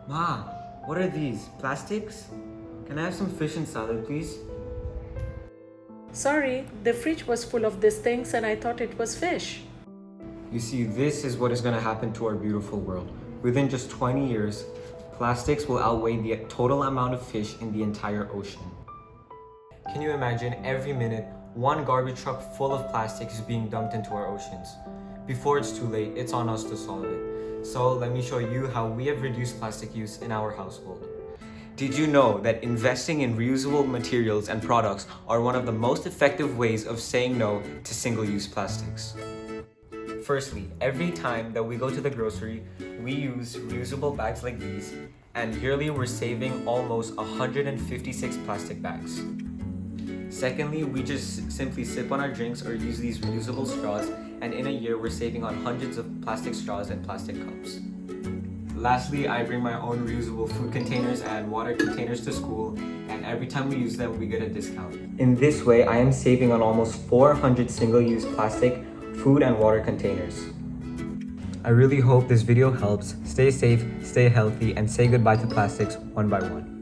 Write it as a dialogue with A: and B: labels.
A: Ma, what are these? Plastics? Can I have some fish and salad, please?
B: Sorry, the fridge was full of these things and I thought it was fish.
A: You see, this is what is going to happen to our beautiful world. Within just 20 years, plastics will outweigh the total amount of fish in the entire ocean. Can you imagine every minute one garbage truck full of plastic is being dumped into our oceans? Before it's too late, it's on us to solve it. So let me show you how we have reduced plastic use in our household. Did you know that investing in reusable materials and products are one of the most effective ways of saying no to single-use plastics? Firstly, every time that we go to the grocery, we use reusable bags like these, and yearly we're saving almost 156 plastic bags. Secondly, we just simply sip on our drinks or use these reusable straws, and in a year we're saving on hundreds of plastic straws and plastic cups. Lastly, I bring my own reusable food containers and water containers to school, and every time we use them, we get a discount. In this way, I am saving on almost 400 single-use plastic, food, and water containers. I really hope this video helps. Stay safe, stay healthy, and say goodbye to plastics one by one.